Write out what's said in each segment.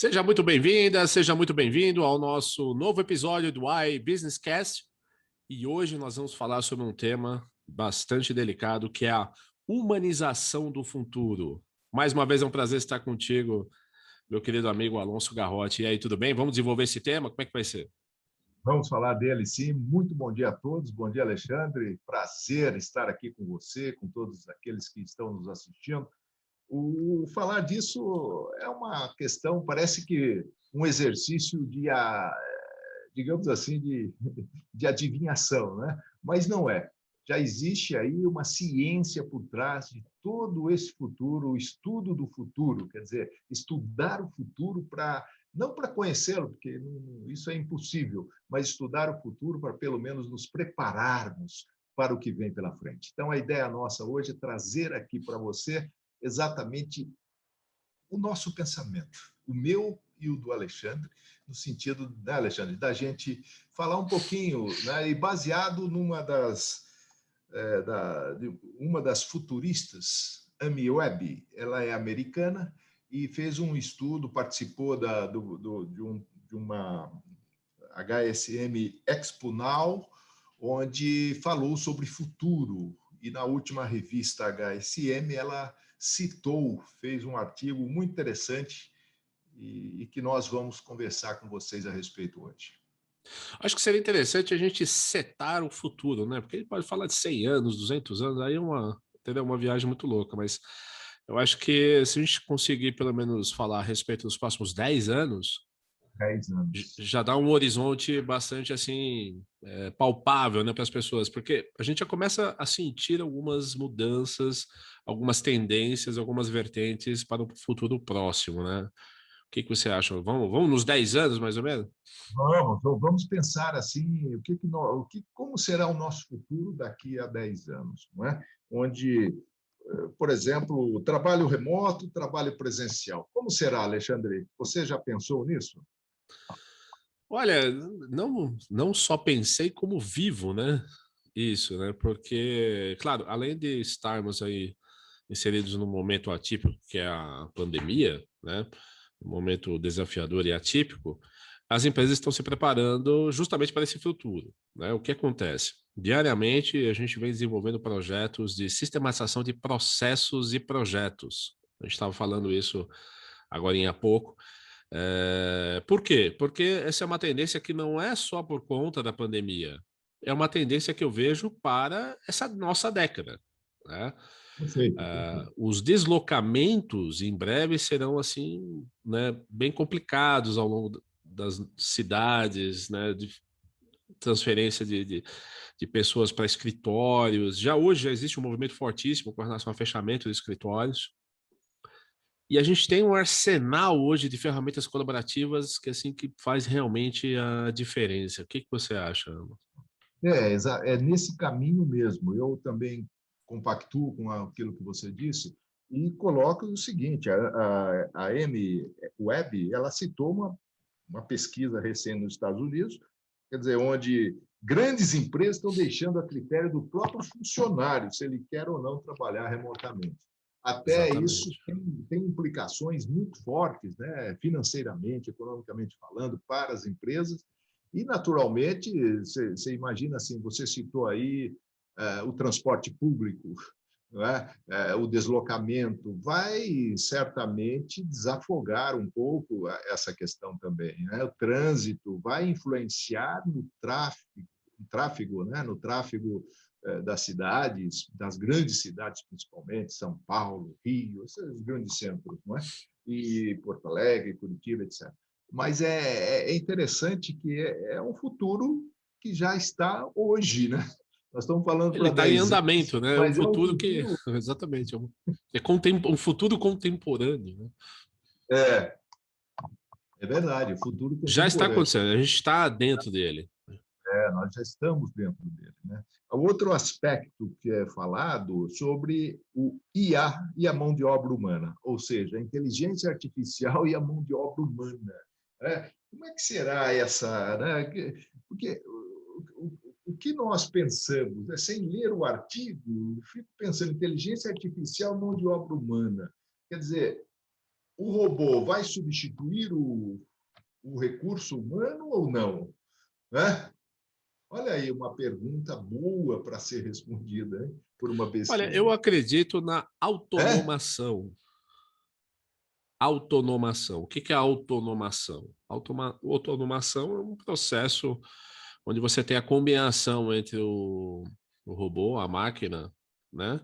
Seja muito bem-vinda, seja muito bem-vindo ao nosso novo episódio do iBusiness Cast. E hoje nós vamos falar sobre um tema bastante delicado, que é a humanização do futuro. Mais uma vez é um prazer estar contigo, meu querido amigo Alonso Garrote. E aí, tudo bem? Vamos desenvolver esse tema? Como é que vai ser? Vamos falar dele, sim. Muito bom dia a todos. Bom dia, Alexandre. Prazer estar aqui com você, com todos aqueles que estão nos assistindo. Falar disso é uma questão, parece que um exercício de, digamos assim, de adivinhação, né? Mas não é. Já existe aí uma ciência por trás de todo esse futuro, o estudo do futuro, quer dizer, estudar o futuro para não para conhecê-lo, porque isso é impossível, mas estudar o futuro para pelo menos nos prepararmos para o que vem pela frente. Então, a ideia nossa hoje é trazer aqui para você exatamente o nosso pensamento, o meu e o do Alexandre, no sentido, né, Alexandre, da gente falar um pouquinho, né, e baseado uma das futuristas, Amy Webb. Ela é americana e fez um estudo, participou de uma HSM Expo Now, onde falou sobre futuro. E na última revista HSM, ela citou, fez um artigo muito interessante e que nós vamos conversar com vocês a respeito hoje. Acho que seria interessante a gente setar o futuro, né? Porque ele pode falar de 100 anos, 200 anos, aí é uma viagem muito louca, mas eu acho que se a gente conseguir pelo menos falar a respeito dos próximos 10 anos, 10 anos. já dá um horizonte bastante assim palpável, né, para as pessoas, porque a gente já começa a sentir algumas mudanças, algumas tendências, algumas vertentes para o futuro próximo, né? O que você acha? Vamos nos 10 anos, mais ou menos? Vamos pensar assim, como será o nosso futuro daqui a 10 anos, não é? Onde, por exemplo, trabalho remoto, trabalho presencial. Como será, Alexandre? Você já pensou nisso? Olha, não só pensei como vivo, né? Isso, né? Porque, claro, além de estarmos aí inseridos num momento atípico, que é a pandemia, né? Um momento desafiador e atípico, as empresas estão se preparando justamente para esse futuro, né? O que acontece? Diariamente, a gente vem desenvolvendo projetos de sistematização de processos e projetos. A gente estava falando isso agora há pouco. Por quê? Porque essa é uma tendência que não é só por conta da pandemia, é uma tendência que eu vejo para essa nossa década, né? Perfeito, perfeito. Os deslocamentos em breve serão assim, né, bem complicados ao longo das cidades, né, de transferência de pessoas para escritórios. Já hoje já existe um movimento fortíssimo com relação ao fechamento de escritórios. E a gente tem um arsenal hoje de ferramentas colaborativas que assim que faz realmente a diferença. O que você acha, Ana? É nesse caminho mesmo. Eu também compactuo com aquilo que você disse e coloco o seguinte: a Amy Webb, ela citou uma pesquisa recente nos Estados Unidos, quer dizer, onde grandes empresas estão deixando a critério do próprio funcionário se ele quer ou não trabalhar remotamente. Até isso Exatamente. tem implicações muito fortes, né, financeiramente, economicamente falando, para as empresas. E, naturalmente, você imagina assim, você citou aí o transporte público, não é? O deslocamento, vai certamente desafogar um pouco essa questão também, né? O trânsito vai influenciar no tráfego, né? No tráfego das cidades, das grandes cidades principalmente, São Paulo, Rio, esses grandes centros, não é? E Porto Alegre, Curitiba, etc. Mas é interessante que é um futuro que já está hoje, né? Nós estamos falando Ele para está em 10 anos, andamento, né? É um mas é um futuro que. futuro. Exatamente. Um futuro contemporâneo. Né? É, é verdade, o futuro Já está contemporâneo. acontecendo, a gente está dentro dele. Nós já estamos dentro dele, né? Outro aspecto que é falado sobre o IA e a mão de obra humana, ou seja, a inteligência artificial e a mão de obra humana. Né? Como é que será essa? Né? Porque o que nós pensamos, né? Sem ler o artigo, eu fico pensando inteligência artificial, mão de obra humana. Quer dizer, o robô vai substituir o recurso humano ou não? Né? Olha aí uma pergunta boa para ser respondida, hein? Por uma Olha, eu pesquisa. acredito na É? autonomação. Autonomação. O que é autonomação? Autonomação é um processo onde você tem a combinação entre o robô, a máquina, né?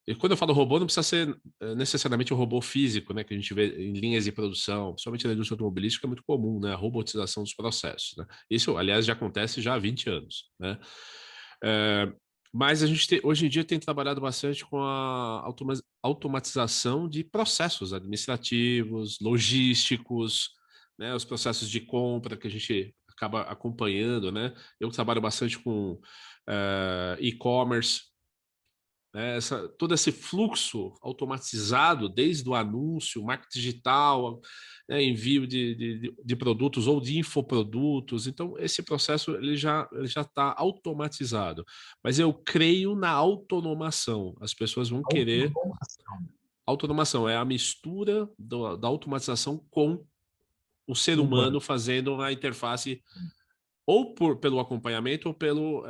E quando eu falo robô, não precisa ser necessariamente um robô físico, né? Que a gente vê em linhas de produção, principalmente na indústria automobilística, é muito comum, né? A robotização dos processos, né? Isso, aliás, já acontece já há 20 anos, né? É, mas a gente hoje em dia tem trabalhado bastante com a automatização de processos administrativos, logísticos, né? Os processos de compra que a gente acaba acompanhando, né? Eu trabalho bastante com e-commerce, né? Todo esse fluxo automatizado, desde o anúncio, marketing digital, né? Envio de produtos ou de infoprodutos. Então, esse processo ele já está automatizado. Mas eu creio na autonomação. As pessoas vão querer. Autonomação. Autonomação é a mistura da automatização com o ser Humano. humano fazendo a interface ou pelo acompanhamento ou pelo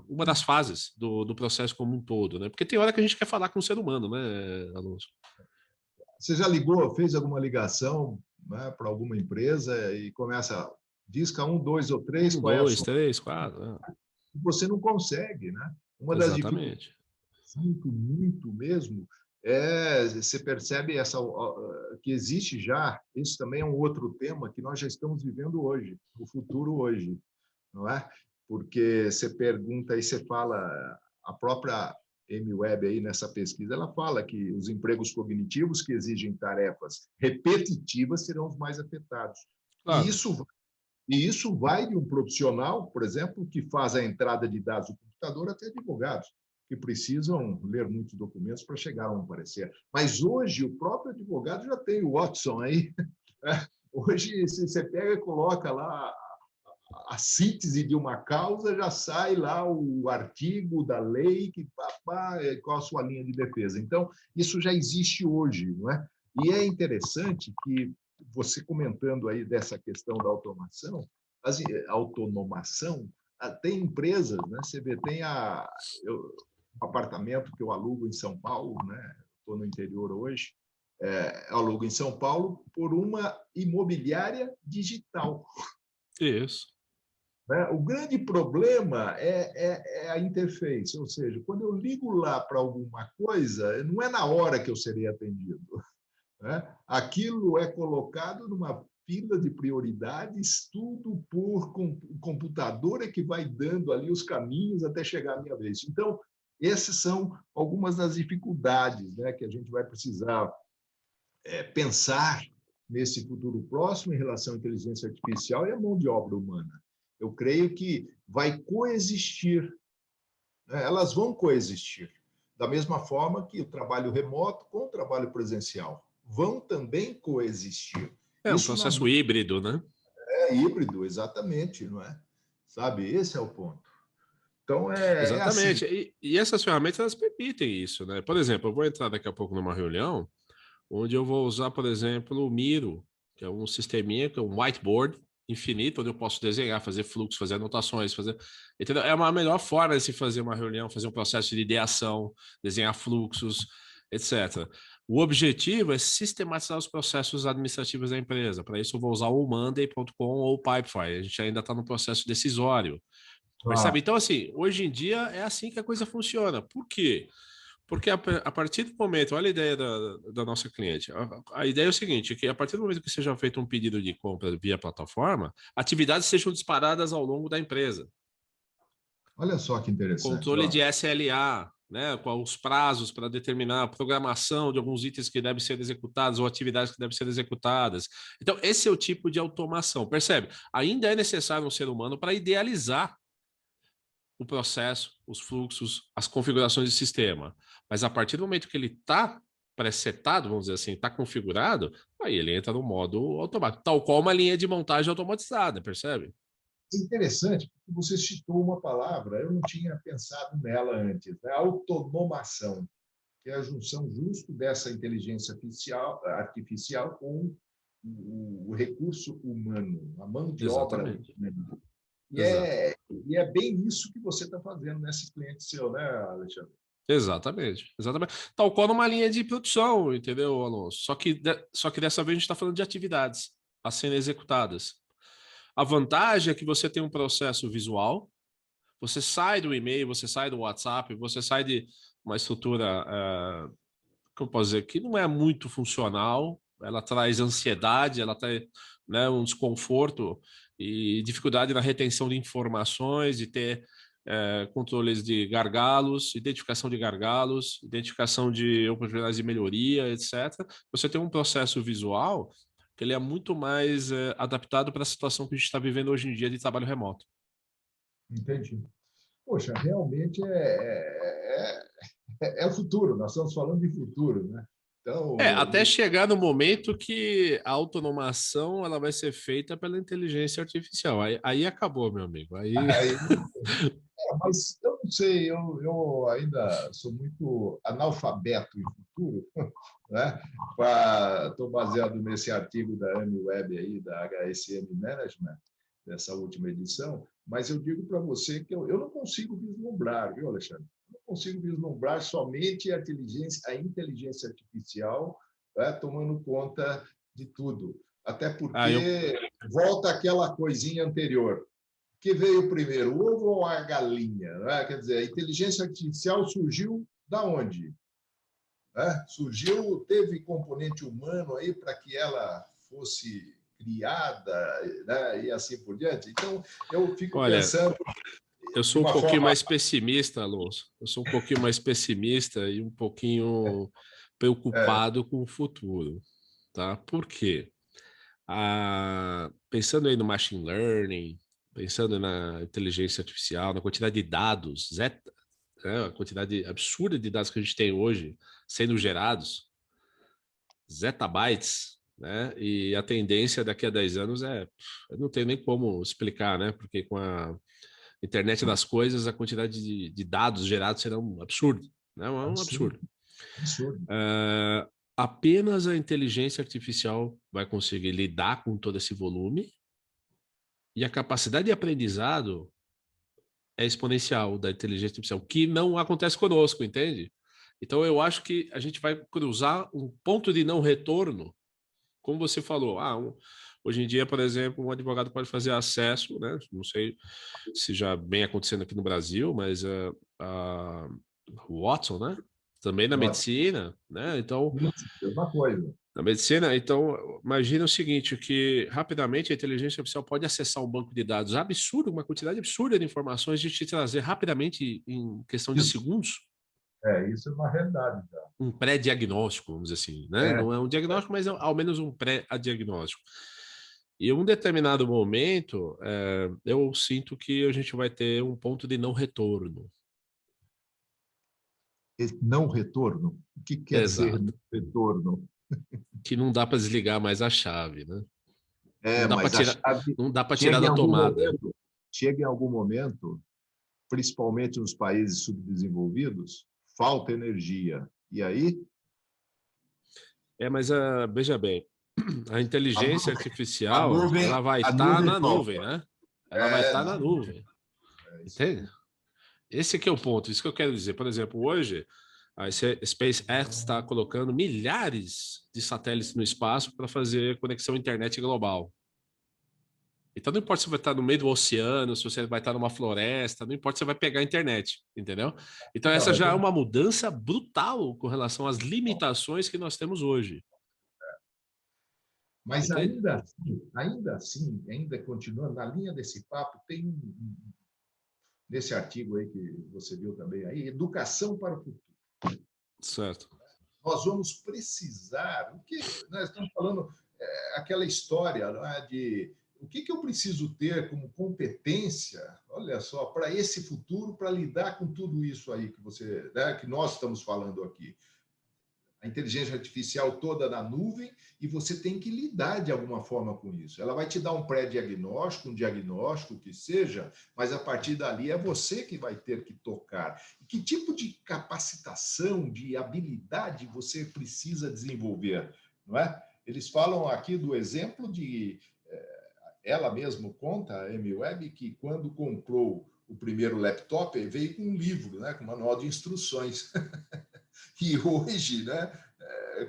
uma das fases do processo como um todo, né? Porque tem hora que a gente quer falar com o ser humano, né, Alonso? Você já ligou, fez alguma ligação, né, para alguma empresa e começa, disca um, dois ou três, Um, qual é a dois, sua? três, quatro. Você não consegue, né? Uma das dificuldades Exatamente. sinto muito mesmo, você percebe que existe já, isso também é um outro tema que nós já estamos vivendo hoje, o futuro hoje, não é? Porque você pergunta e você fala, a própria M-Web aí nessa pesquisa, ela fala que os empregos cognitivos que exigem tarefas repetitivas serão os mais afetados. E Claro. isso vai de um profissional, por exemplo, que faz a entrada de dados do computador até advogados, que precisam ler muitos documentos para chegar a um parecer. Mas hoje o próprio advogado já tem o Watson aí. Hoje, se você pega e coloca lá a síntese de uma causa, já sai lá o artigo da lei, que qual a sua linha de defesa. Então, isso já existe hoje, não é? E é interessante que você comentando aí dessa questão da automação, autonomação, tem empresas, né? Você vê, um apartamento que eu alugo em São Paulo, né? Estou no interior hoje, alugo em São Paulo por uma imobiliária digital. Isso. Né? O grande problema é a interface, ou seja, quando eu ligo lá para alguma coisa, não é na hora que eu serei atendido. Né? Aquilo é colocado numa fila de prioridades, tudo por computador é que vai dando ali os caminhos até chegar a minha vez. Então, essas são algumas das dificuldades, né, que a gente vai precisar pensar nesse futuro próximo em relação à inteligência artificial e à mão de obra humana. Eu creio que vai coexistir, né? Elas vão coexistir, da mesma forma que o trabalho remoto com o trabalho presencial vão também coexistir. É um Isso na processo híbrido, né? é híbrido, exatamente, não é? Sabe, esse é o ponto. Então é assim. Exatamente. E essas ferramentas elas permitem isso, né? Por exemplo, eu vou entrar daqui a pouco numa reunião onde eu vou usar, por exemplo, o Miro, que é um sisteminha, que é um whiteboard infinito, onde eu posso desenhar, fazer fluxo, fazer anotações, fazer. Entendeu? É uma melhor forma de se fazer uma reunião, fazer um processo de ideação, desenhar fluxos, etc. O objetivo é sistematizar os processos administrativos da empresa. Para isso, eu vou usar o Monday.com ou o Pipefy. A gente ainda está no processo decisório. Percebe? Ah, Então, assim, hoje em dia é assim que a coisa funciona. Por quê? Porque a partir do momento, olha a ideia da nossa cliente. A ideia é o seguinte, que a partir do momento que seja feito um pedido de compra via plataforma, atividades sejam disparadas ao longo da empresa. olha só que interessante, Controle ó. de SLA, né, com os prazos para determinar a programação de alguns itens que devem ser executados ou atividades que devem ser executadas. Então, esse é o tipo de automação. Percebe? Ainda é necessário um ser humano para idealizar o processo, os fluxos, as configurações de sistema. Mas a partir do momento que ele está presetado, vamos dizer assim, está configurado, aí ele entra no modo automático, tal qual uma linha de montagem automatizada, percebe? É interessante porque você citou uma palavra, eu não tinha pensado nela antes, né? Autonomação. que é a junção justo dessa inteligência artificial com o recurso humano, a mão de obra Exatamente. humana. E Exato. é, e é bem isso que você está fazendo nesse cliente seu, né, Alexandre? Exatamente, exatamente. Tal qual numa linha de produção, entendeu, Alonso? Só que dessa vez a gente está falando de atividades a serem executadas. A vantagem é que você tem um processo visual, você sai do e-mail, você sai do WhatsApp, você sai de uma estrutura, como eu posso dizer, que não é muito funcional, ela traz ansiedade, ela traz, né, um desconforto e dificuldade na retenção de informações, de ter controles de gargalos, identificação de gargalos, identificação de oportunidades de melhoria, etc. Você tem um processo visual que ele é muito mais adaptado para a situação que a gente está vivendo hoje em dia de trabalho remoto. Entendi. Poxa, realmente é o futuro, nós estamos falando de futuro, né? Então, Até chegar no momento que a automação ela vai ser feita pela inteligência artificial. Aí acabou, meu amigo. Aí, aí, mas eu não sei, eu ainda sou muito analfabeto em futuro, né? Estou baseado nesse artigo da Amy Webb aí, da HSM Management, dessa última edição, mas eu digo para você que eu não consigo vislumbrar, viu, Alexandre? Eu não consigo vislumbrar somente a inteligência artificial, né, tomando conta de tudo. Até eu, porque volta aquela coisinha anterior. Que veio primeiro, o ovo ou a galinha? Né? Quer dizer, a inteligência artificial surgiu da onde? Né? Surgiu, teve componente humano aí para que ela fosse criada, né? E assim por diante. Então, eu fico olha, pensando eu de sou um uma pouquinho forma. mais pessimista, Alonso. Eu sou um pouquinho mais pessimista e um pouquinho É, preocupado com o futuro, tá? Por quê? Pensando aí no machine learning, pensando na inteligência artificial, na quantidade de dados, né, a quantidade absurda de dados que a gente tem hoje sendo gerados, zettabytes, né? E a tendência daqui a 10 anos eu não tenho nem como explicar, né? Porque com a internet das coisas, a quantidade de dados gerados será um absurdo, né? É um absurdo, absurdo. absurdo. Apenas a inteligência artificial vai conseguir lidar com todo esse volume e a capacidade de aprendizado é exponencial da inteligência artificial, que não acontece conosco, entende? Então eu acho que a gente vai cruzar um ponto de não retorno, como você falou. Hoje em dia, por exemplo, um advogado pode fazer acesso, né? Não sei se já vem acontecendo aqui no Brasil, mas o Watson, né? Também na Nossa, medicina, né? Então, isso, mesma coisa. na medicina, então, imagina o seguinte, que rapidamente a inteligência artificial pode acessar um banco de dados absurdo, uma quantidade absurda de informações de te trazer rapidamente, em questão de Isso, segundos, isso é uma realidade já. um pré-diagnóstico, vamos dizer assim, né? É, Não é um diagnóstico, mas ao menos um pré-diagnóstico. E em um determinado momento, eu sinto que a gente vai ter um ponto de não retorno. esse não retorno. O que quer dizer não Exato. retorno? Que não dá para desligar mais a chave, né? Não É, dá para mas a tirar, chave não dá para tirar chega em da algum tomada. momento, chega em algum momento, principalmente nos países subdesenvolvidos, falta energia. E aí, Mas veja bem, a a inteligência nuvem, a artificial, nuvem, ela vai a estar nuvem na nuvem, falta. né? Ela vai É, estar na na nuvem. nuvem, É isso entende? aí. Esse aqui é o ponto, isso que eu quero dizer. Por exemplo, hoje, a SpaceX está colocando milhares de satélites no espaço para fazer conexão internet global. Então não importa se você vai estar no meio do oceano, se você vai estar numa floresta, não importa se você vai pegar a internet, entendeu? Então Não, essa é já é verdade. uma mudança brutal com relação às limitações que nós temos hoje, Mas entende? ainda assim, ainda continuando na linha desse papo, tem nesse artigo aí que você viu também aí, educação para o futuro. Certo. Nós vamos precisar, o que nós estamos falando, aquela história, não é, de o que eu preciso ter como competência, olha só, para esse futuro, para lidar com tudo isso aí que você, né, que nós estamos falando aqui. a inteligência artificial toda na nuvem, e você tem que lidar de alguma forma com isso. Ela vai te dar um pré-diagnóstico, um diagnóstico, que seja, mas a partir dali é você que vai ter que tocar. Que tipo de capacitação, de habilidade você precisa desenvolver, não é? Eles falam aqui do exemplo de... Ela mesma conta, a Amy Webb, que quando comprou o primeiro laptop, veio com um livro, né, com um manual de instruções. E hoje, né,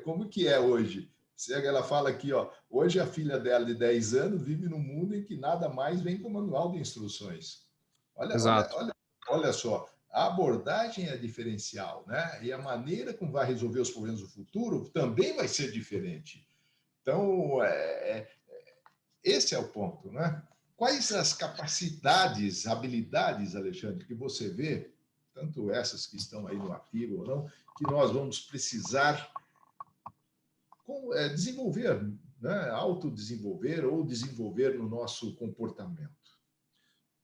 como que é hoje? Ela fala aqui, ó, hoje a filha dela de 10 anos vive num mundo em que nada mais vem com manual de instruções. Exato. Olha só, a abordagem é diferencial, né? E a maneira como vai resolver os problemas do futuro também vai ser diferente. Então, esse é o ponto, né? Quais as capacidades, habilidades, Alexandre, que você vê, tanto essas que estão aí no artigo ou não, que nós vamos precisar desenvolver, né? Autodesenvolver ou desenvolver no nosso comportamento?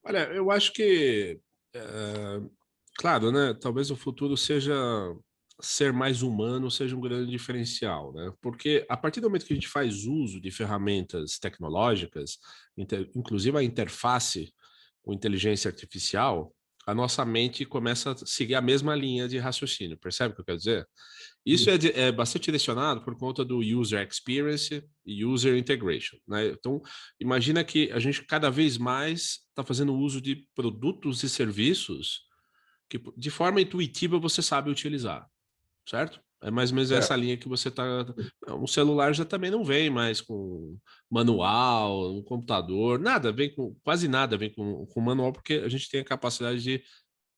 Olha, eu acho que, claro, né? Talvez o futuro seja ser mais humano, seja um grande diferencial, né? Porque a partir do momento que a gente faz uso de ferramentas tecnológicas, inclusive a interface com inteligência artificial, a nossa mente começa a seguir a mesma linha de raciocínio. Percebe o que eu quero dizer? Isso é bastante direcionado por conta do user experience e user integration, né? Então, imagina que a gente cada vez mais está fazendo uso de produtos e serviços que de forma intuitiva você sabe utilizar, certo? É mais ou menos essa Certo. linha que você está. Um celular já também não vem mais com manual, um computador, nada, vem com quase nada vem com manual, porque a gente tem a capacidade de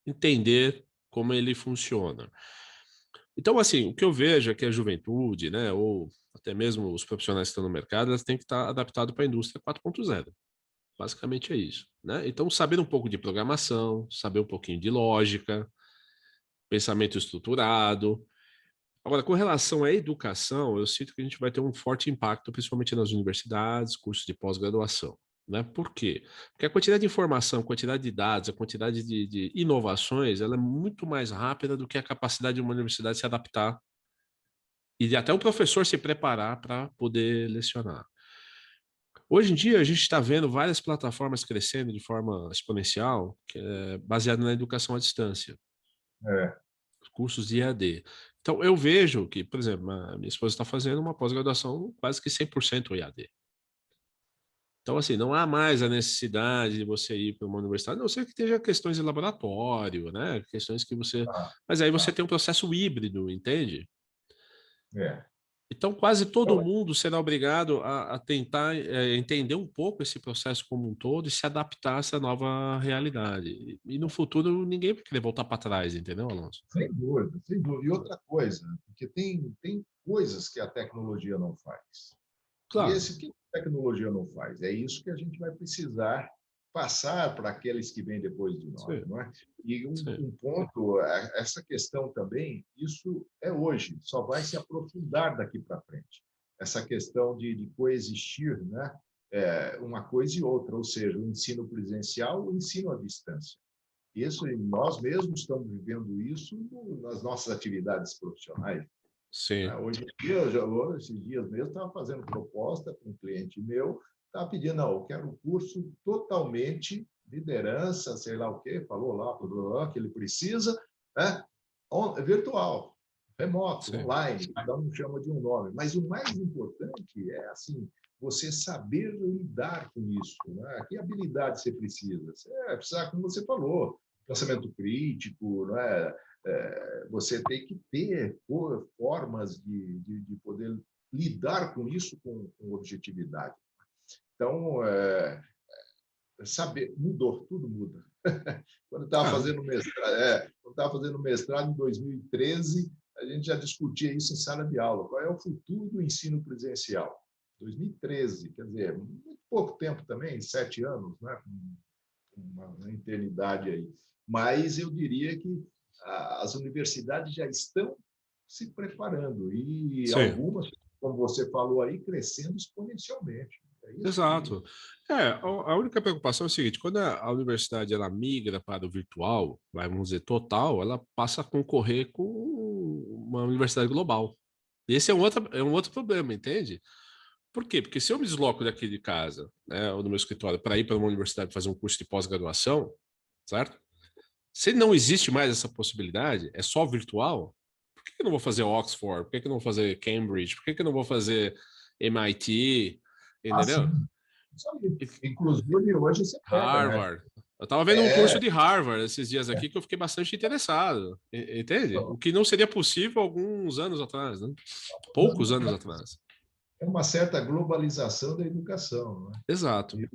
entender como ele funciona. Então, assim, o que eu vejo é que a juventude, né, ou até mesmo os profissionais que estão no mercado, elas têm que estar adaptados para a indústria 4.0. Basicamente é isso, né? Então, saber um pouco de programação, saber um pouquinho de lógica, pensamento estruturado. Agora, com relação à educação, eu sinto que a gente vai ter um forte impacto, principalmente nas universidades, cursos de pós-graduação. Né? Por quê? Porque a quantidade de informação, a quantidade de dados, a quantidade de inovações, ela é muito mais rápida do que a capacidade de uma universidade se adaptar e de até o professor se preparar para poder lecionar. Hoje em dia, a gente está vendo várias plataformas crescendo de forma exponencial, que é baseada na educação à distância, É, cursos de EAD. Então, eu vejo que, por exemplo, a minha esposa está fazendo uma pós-graduação quase que 100% EAD. Então, assim, não há mais a necessidade de você ir para uma universidade, a não ser que tenha questões de laboratório, né? Questões que você. tá, Mas aí você tá. tem um processo híbrido, entende? É. Então, quase todo Então, mundo será obrigado a tentar entender um pouco esse processo como um todo e se adaptar a essa nova realidade. E no futuro, ninguém vai querer voltar para trás, entendeu, Alonso? sem dúvida, sem dúvida. E outra coisa, porque tem coisas que a tecnologia não faz. E Claro, esse que a tecnologia não faz? É isso que a gente vai precisar passar para aqueles que vêm depois de nós, sim, não é? E sim, um ponto, essa questão também, isso é hoje, só vai se aprofundar daqui para frente. Essa questão de coexistir, né? Uma coisa e outra, ou seja, o ensino presencial, o ensino à distância. Isso, e nós mesmos estamos vivendo isso nas nossas atividades profissionais. sim, Hoje em dia, esses dias mesmo, estava fazendo proposta com um cliente meu, estava pedindo, não, eu quero um curso totalmente liderança, sei lá o quê, falou lá que ele precisa, né? Virtual, remoto, sim. online, cada um chama de um nome. Mas o mais importante é, assim, você saber lidar com isso, né? Que habilidade você precisa? Você precisa, como você falou, pensamento crítico, não é? Você tem que ter formas de poder lidar com isso com objetividade. Então, saber, mudou, tudo muda. Quando eu estava Ah, fazendo mestrado, em 2013, a gente já discutia isso em sala de aula. Qual é o futuro do ensino presencial? 2013, quer dizer, muito pouco tempo também, 7 anos, né? Uma eternidade aí. Mas eu diria que as universidades já estão se preparando e sim. algumas, como você falou aí, crescendo exponencialmente. É isso que... Exato. A única preocupação é o seguinte, quando a universidade ela migra para o virtual, vamos dizer, total, ela passa a concorrer com uma universidade global. Esse é um outro problema, entende? Por quê? Porque se eu me desloco daqui de casa, né, ou do meu escritório, para ir para uma universidade fazer um curso de pós-graduação, certo? Se não existe mais essa possibilidade, é só virtual, por que eu não vou fazer Oxford? Por que eu não vou fazer Cambridge? Por que eu não vou fazer MIT? Ah, sim. Entendeu? Isso aí. Inclusive, hoje você pega, né? Harvard. Eu estava vendo um curso É, de Harvard esses dias aqui que eu fiquei bastante interessado. Entende? O que não seria possível alguns anos atrás, né? Poucos anos atrás. é uma certa globalização da educação, né? Exato. E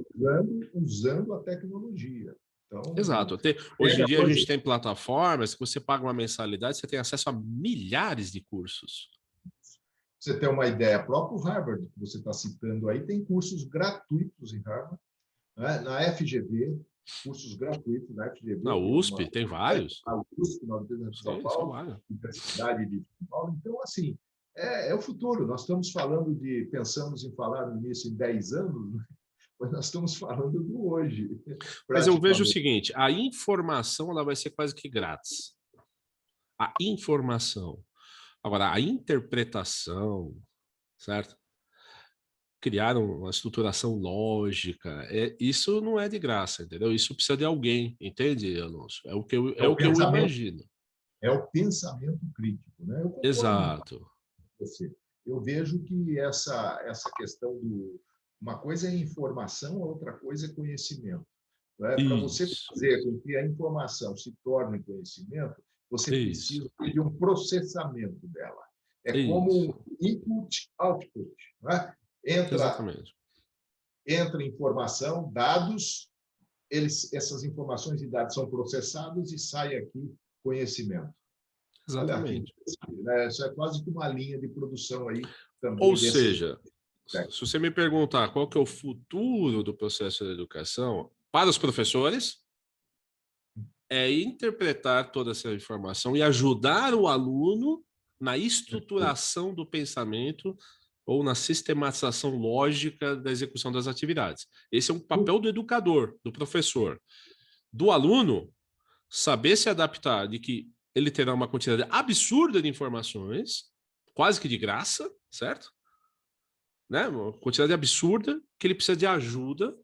usando a tecnologia. Então, Exato. Hoje em pega dia a gente hoje, tem plataformas que você paga uma mensalidade, você tem acesso a milhares de cursos. você ter uma ideia, próprio Harvard, que você está citando aí, tem cursos gratuitos em Harvard, né? Na FGV, cursos gratuitos na Na FGV, que é USP, tem vários. a USP, na Universidade de São Sim, são Paulo, vários. Universidade de São Paulo. Então, assim, é o futuro. Nós estamos falando pensamos em falar no início em 10 anos, né? Mas nós estamos falando do hoje, Mas eu vejo o praticamente. seguinte, a informação ela vai ser quase que grátis. A informação. Agora, a interpretação, certo? Criar uma estruturação lógica, isso não é de graça, entendeu? Isso precisa de alguém, entende, Alonso? É É o o que eu pensamento, imagino. é o pensamento crítico, né? Eu concordo Exato. com você. Eu vejo que essa questão uma coisa é informação, a outra coisa é conhecimento. Né? Para você Isso. fazer com que a informação se torne conhecimento, você Isso. precisa de um processamento dela. É como um Isso. input-output. Né? Entra, Exatamente. entra informação, dados, essas informações e dados são processados e sai aqui conhecimento. Olha que Exatamente. né? Isso é quase que uma linha de produção aí Ou também desses seja, se aspectos. você me perguntar qual que é o futuro do processo de educação para os professores, é interpretar toda essa informação e ajudar o aluno na estruturação do pensamento ou na sistematização lógica da execução das atividades. Esse é um papel do educador, do professor. Do aluno, saber se adaptar de que ele terá uma quantidade absurda de informações, quase que de graça, certo? Né? Uma quantidade absurda que ele precisa de ajuda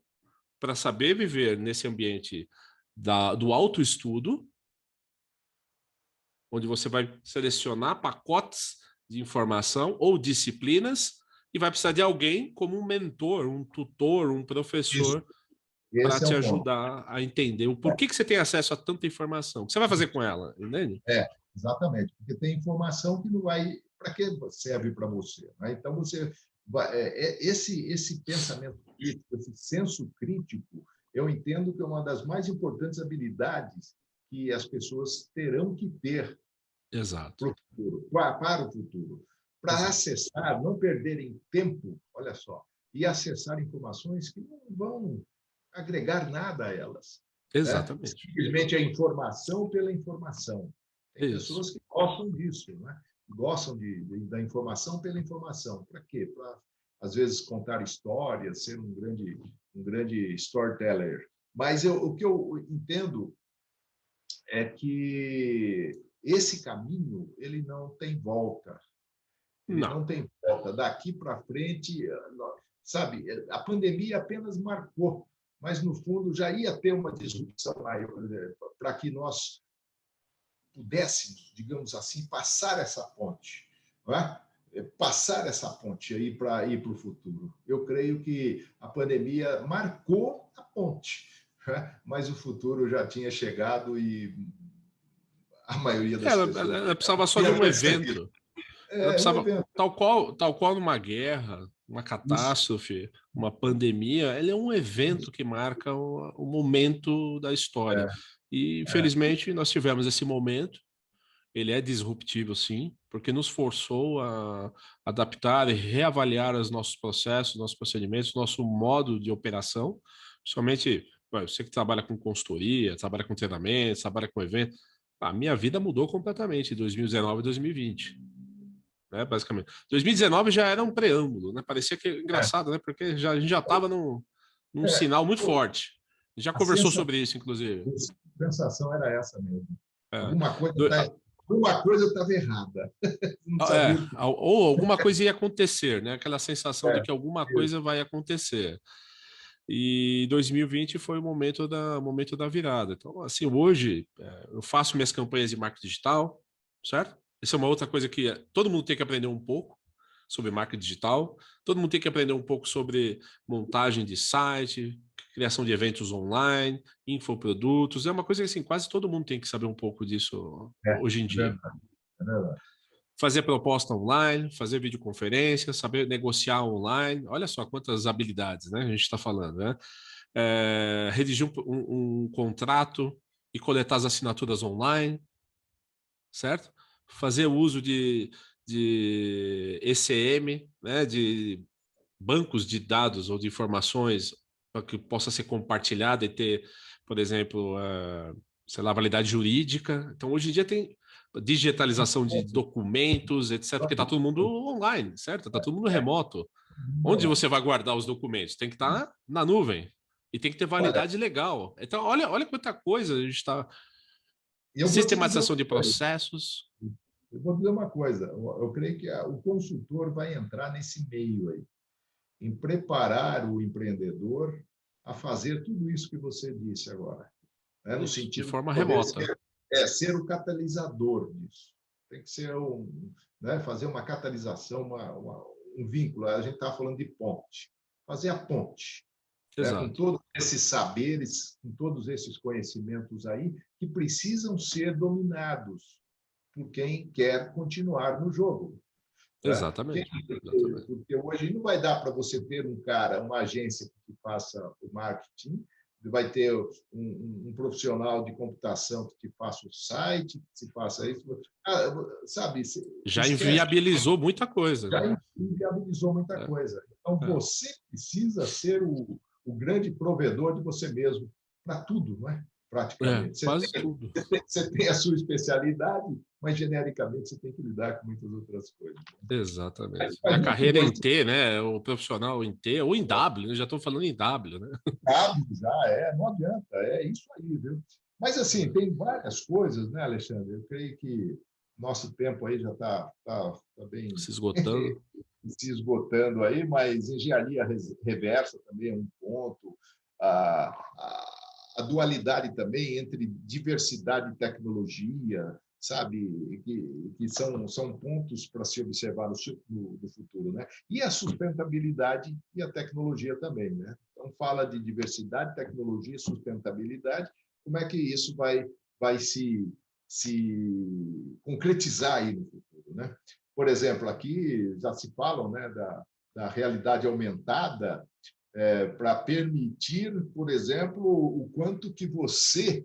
para saber viver nesse ambiente do autoestudo, onde você vai selecionar pacotes de informação ou disciplinas e vai precisar de alguém como um mentor, um tutor, um Isso, professor para esse é te o ponto. ajudar a entender o porquê que você tem acesso a tanta informação. O que você vai fazer com ela, entende? Exatamente, porque tem informação que não vai, para que serve para você? Né? Então, esse pensamento crítico, esse senso crítico, eu entendo que é uma das mais importantes habilidades que as pessoas terão que ter Exato. para o futuro, para o futuro, para Exato. acessar, não perderem tempo, olha só, e acessar informações que não vão agregar nada a elas. Né? Exatamente. Simplesmente a informação pela informação. Tem Isso. pessoas que gostam disso, né? Gostam da informação pela informação. Para quê? Para, às vezes, contar histórias, ser um grande storyteller. Mas o que eu entendo é que esse caminho ele não tem volta. Ele Não. não tem volta. Daqui para frente, sabe, a pandemia apenas marcou, mas no fundo já ia ter uma disrupção maior para que nós pudéssemos, digamos assim, passar essa ponte, não é? Passar essa ponte aí para ir para o futuro. Eu creio que a pandemia marcou a ponte, né? Mas o futuro já tinha chegado e a maioria das pessoas Ela precisava só de tinha um percebido. evento. Ela É um precisava, evento. tal qual numa guerra, uma Isso, catástrofe, uma pandemia, ele é um evento que marca o momento da história. é, E, infelizmente, nós tivemos esse momento. Ele é disruptivo, sim, porque nos forçou a adaptar e reavaliar os nossos processos, nossos procedimentos, nosso modo de operação. Somente você que trabalha com consultoria, trabalha com treinamento, trabalha com evento. A minha vida mudou completamente em 2019 e 2020, né, basicamente. 2019 já era um preâmbulo, né? Parecia que é, engraçado, né? Porque a gente já estava num é, sinal muito forte. Já a conversou sobre isso, inclusive. sensação era essa mesmo. É. Alguma coisa Do- está alguma coisa estava errada. Não sabia o que Ou alguma coisa ia acontecer, né? Aquela sensação de é. que alguma coisa vai acontecer. E 2020 foi o momento da virada. Então, assim, hoje eu faço minhas campanhas de marketing digital, certo? Essa é uma outra coisa que todo mundo tem que aprender um pouco sobre marketing digital. Todo mundo tem que aprender um pouco sobre montagem de site, criação de eventos online, infoprodutos. É uma coisa que assim, quase todo mundo tem que saber um pouco disso é. hoje em É dia. verdade, é verdade. Fazer proposta online, fazer videoconferência, saber negociar online. Olha só quantas habilidades, né? A gente está falando, né? Redigir um contrato e coletar as assinaturas online, certo? Fazer uso de ECM, né? De bancos de dados ou de informações para que possa ser compartilhada e ter, por exemplo, sei lá, validade jurídica. Então, hoje em dia tem digitalização de documentos, etc., porque está todo mundo online, certo? Está todo mundo remoto. Onde você vai guardar os documentos? Tem que estar na nuvem e tem que ter Olha, validade legal. Então, olha quanta coisa a gente está. eu vou te dizer uma Sistematização de coisa. processos. Eu vou dizer uma coisa. Eu creio que o consultor vai entrar nesse meio aí, em preparar o empreendedor a fazer tudo isso que você disse agora, né? No Isso, de sentido de forma poder remota. ser o catalisador disso. Tem que ser né, fazer uma catalisação, um vínculo. A gente está falando de ponte. Fazer a ponte, né, com Exato. todos esses saberes, com todos esses conhecimentos aí, que precisam ser dominados por quem quer continuar no jogo. Né? Exatamente. Exatamente. Porque hoje não vai dar para você ter um cara, uma agência que faça o marketing, vai ter um profissional de computação que te faça o site, que se faça isso. Sabe, Já esquece, inviabilizou muita coisa, né? já inviabilizou muita É, coisa. Então, é. você precisa ser o grande provedor de você mesmo para tudo, não é? Praticamente. Quase tudo. Você tem a sua especialidade, mas genericamente você tem que lidar com muitas outras coisas. Exatamente. A A gente carreira hoje em T, né? O profissional em T, ou em W, né? Já estou falando em W, né? sabe, já não adianta, é isso aí, viu? Mas assim, tem várias coisas, né, Alexandre? Eu creio que nosso tempo aí já tá bem Se esgotando. se esgotando aí, mas engenharia reversa também é um ponto, a, a dualidade também entre diversidade e tecnologia, sabe, que são pontos para se observar no futuro, né? E a sustentabilidade e a tecnologia também, né? Então, fala de diversidade, tecnologia, sustentabilidade, como é que isso vai se concretizar aí no futuro, né? Por exemplo, aqui já se falam, né, da realidade aumentada, para permitir, por exemplo, o quanto que você,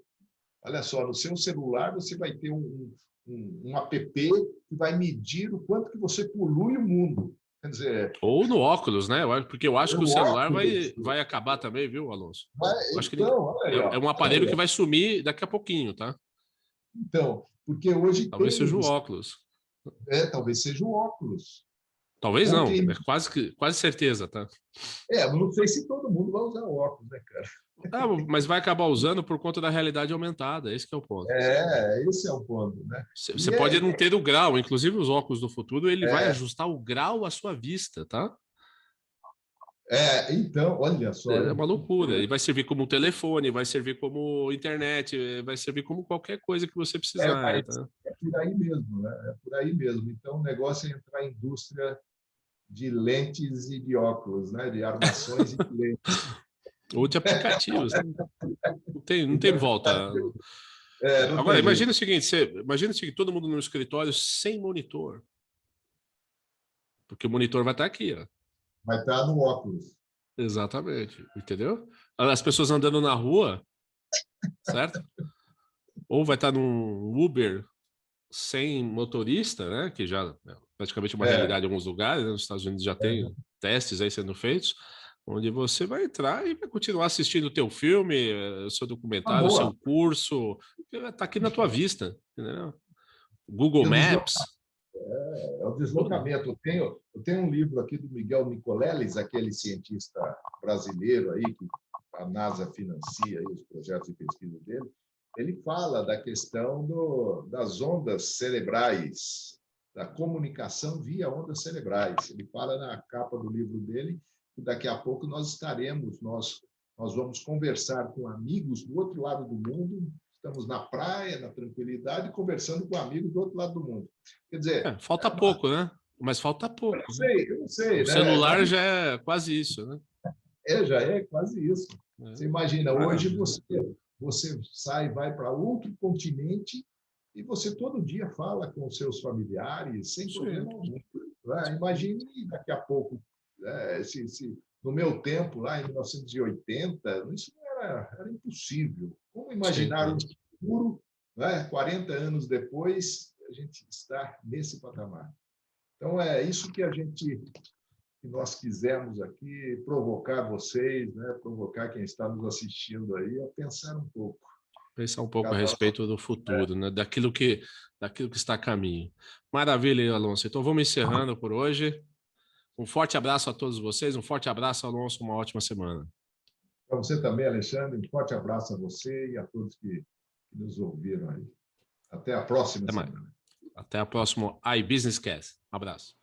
olha só, no seu celular você vai ter um app que vai medir o quanto que você polui o mundo. Quer dizer, Ou no óculos, né? Porque eu acho que o o celular óculos. vai acabar também, viu, Alonso? Eu acho que Então, olha aí, é ó, um olha aparelho aí, que ó. vai sumir daqui a pouquinho, tá? Então, porque hoje Talvez seja tem, o óculos. talvez seja o óculos, Talvez ou não, quem, é quase certeza, tá? não sei se todo mundo vai usar óculos, né, cara? Mas vai acabar usando por conta da realidade aumentada, esse que é o ponto. Esse é o ponto, né? Você pode não ter o grau, inclusive os óculos do futuro, ele vai ajustar o grau à sua vista, tá? Então, olha só, É uma loucura. E vai servir como telefone, vai servir como internet, vai servir como qualquer coisa que você precisar, mas tá? é por aí mesmo, né? É por aí mesmo. Então, o negócio é entrar em indústria de lentes e de óculos, né? De armações e de lentes. Ou de aplicativos, né? Não tem volta. Não Agora, tem jeito. imagina o seguinte, todo mundo no escritório sem monitor, porque o monitor vai estar aqui, ó. Vai estar no óculos. Exatamente, entendeu? As pessoas andando na rua, certo? Ou vai estar num Uber sem motorista, né? Que já é praticamente uma É, realidade em alguns lugares, né? Nos Estados Unidos já é. tem testes aí sendo feitos, onde você vai entrar e vai continuar assistindo o teu filme, o seu Uma documentário, o seu boa. curso, está aqui na tua vista, entendeu? Google E Maps, o tudo. deslocamento. Eu tenho um livro aqui do Miguel Nicoleles, aquele cientista brasileiro aí que a NASA financia aí os projetos de pesquisa dele. ele fala da questão das ondas cerebrais, da comunicação via ondas cerebrais. Ele fala na capa do livro dele que daqui a pouco nós vamos conversar com amigos do outro lado do mundo, estamos na praia, na tranquilidade, conversando com amigos do outro lado do mundo. Quer dizer, Falta pouco, né? Mas falta pouco. eu não sei, O né? celular já é quase isso, né? Já é quase isso. Você imagina, hoje você sai, vai para outro continente e você todo dia fala com os seus familiares sem problema algum. Imagine daqui a pouco, no meu tempo, lá em 1980, isso era impossível. Como imaginar um futuro, 40 anos depois, a gente está nesse patamar? Então, é isso que nós quisemos aqui provocar vocês, né? Provocar quem está nos assistindo aí a pensar um pouco. Pensar um pouco a respeito do futuro, né? Daquilo que está a caminho. Maravilha, Alonso. Então vamos encerrando por hoje. Um forte abraço a todos vocês, um forte abraço, Alonso, uma ótima semana. Para você também, Alexandre, um forte abraço a você e a todos que nos ouviram aí. Até a próxima semana. Até a próxima iBusiness Cast. Um abraço.